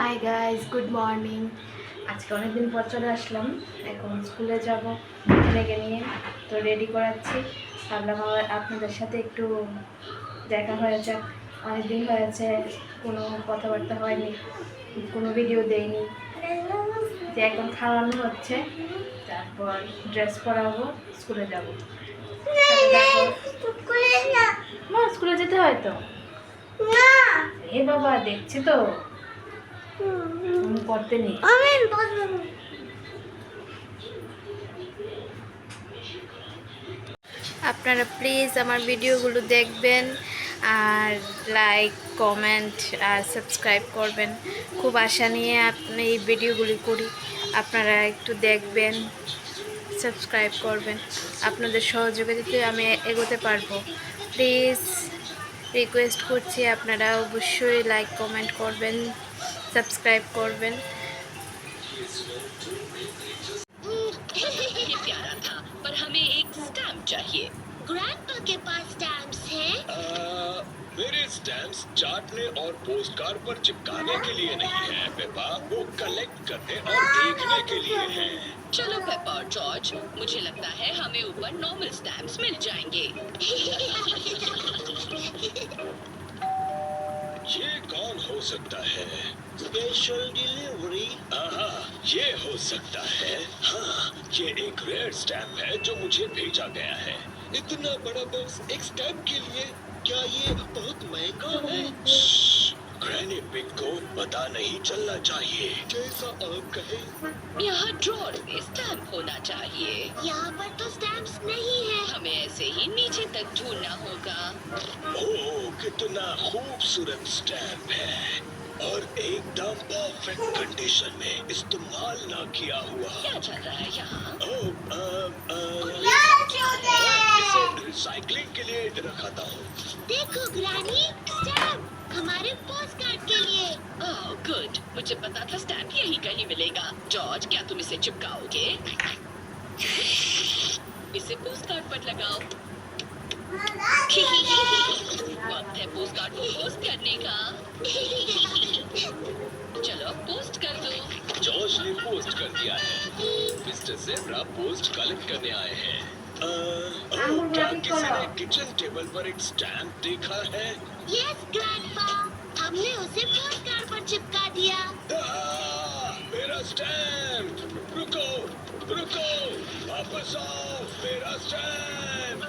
Hi guys, good morning. আজকে অনেকদিন পর চলে আসলাম। এখন স্কুলে যাব ছেলেকে নিয়ে, তো রেডি করাচ্ছি। ভাবলাম আবার আপনাদের সাথে একটু দেখা হয়ে যাক। অনেকদিন হয়েছে, কোনো কথাবার্তা হয়নি, কোনো ভিডিও দেইনি। যে এখন খাওয়ানো হচ্ছে, তারপর ড্রেস পরাবো, স্কুলে যাব। না, স্কুলে যেতে হয় তো। এ বাবা, দেখছি তো পড়তে নেই। আপনারা প্লিজ আমার ভিডিওগুলো দেখবেন, আর লাইক, কমেন্ট আর সাবস্ক্রাইব করবেন। খুব আশা নিয়ে আপনি এই ভিডিওগুলি করি। আপনারা একটু দেখবেন, সাবস্ক্রাইব করবেন। আপনাদের সহযোগিতাতে আমি এগোতে পারবো। প্লিজ রিকোয়েস্ট করছি, আপনারা অবশ্যই লাইক, কমেন্ট করবেন, সাবস্ক্রাইব করবেন। ये प्यारा था, पर हमें एक स्टैम्प चाहिए। ग्रैंडपा के पास स्टैम्प्स हैं? मेरे स्टैम्प्स चाटने और पोस्ट कार्ड पर चिपकाने के लिए नहीं है पेपा, वो कलेक्ट करने और देखने के लिए है। चलो पेपा और जॉर्ज, मुझे लगता है हमें ऊपर नॉर्मल स्टैम्प्स मिल जाएंगे। ये कौन हो सकता है? Special delivery. ये हो सकता है। हाँ, ये एक रेयर स्टैम्प है जो मुझे भेजा गया है। इतना बड़ा बॉक्स एक स्टैम्प के लिए? क्या ये बहुत महंगा है? ग्रैनी पिग को पता नहीं चलना चाहिए। जैसा आप कहें। यहाँ ड्रॉर में स्टैम्प होना चाहिए। यहाँ पर तो स्टैम्प्स नहीं है। हमें ऐसे ही नीचे तक ढूंढना होगा। ओह, कितना खूबसूरत स्टैम्प है, और एकदम परफेक्ट कंडीशन में, इस्तेमाल ना किया हुआ। क्या चल रहा है यहाँ? इसे रिसाइकलिंग के लिए रखा था। देखो ग्रैनी, स्टैम्प हमारे पोस्ट कार्ड के लिए। ओह गुड, मुझे पता था स्टैम्प यही कहीं मिलेगा। जॉर्ज, क्या तुम इसे चिपकाओगे? इसे पोस्ट कार्ड पर लगाओ। वक्त है पोस्ट कार्ड को पोस्ट करने का। चलो पोस्ट कर दो। जॉर्ज ने पोस्ट कर दिया है। मिस्टर ज़ेब्रा पोस्ट कलेक्ट करने आए हैं। क्या किसी ने किचन टेबल पर एक स्टैम्प देखा है? यस ग्रैंडपा, हमने उसे पोस्ट कार्ड पर चिपका दिया। मेरा स्टैम्प! रुको, रुको, वापस आओ, मेरा स्टैम्प!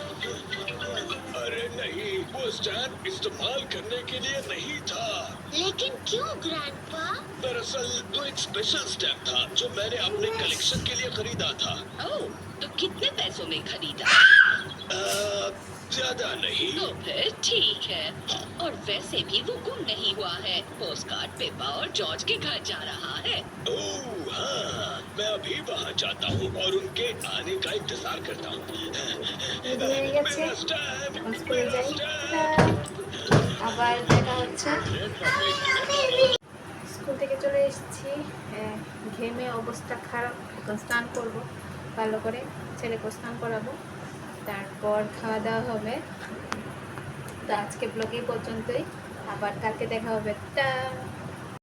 अरे नहीं, वो स्टैम्प इस्तेमाल करने के लिए नहीं था। लेकिन क्यों ग्रैंडपा? दरअसल वो एक स्पेशल स्टैम्प था जो मैंने अपने कलेक्शन के लिए खरीदा था। ओह, तो कितने पैसों में खरीदा? ज्यादा नहीं। तो फिर ठीक है। और वैसे भी वो गुम नहीं हुआ है। पोस्ट कार्ड पेपा और जॉर्ज के घर जा रहा है। ओह हाँ, मैं अभी वहाँ जाता हूँ और उनके आने का इंतजार करता हूँ। मेरा स्टैम्प, मेरा स्टैम्प। আবার দেখা হচ্ছে। স্কুল থেকে চলে এসেছি, ঘেমে অবস্থা খারাপ। এখন স্নান করব ভালো করে, ছেলেকে স্নান করাবো, তারপর খাওয়া দাওয়া হবে। তো আজকে ব্লগ এই পর্যন্তই, আবার কালকে দেখা হবে। টা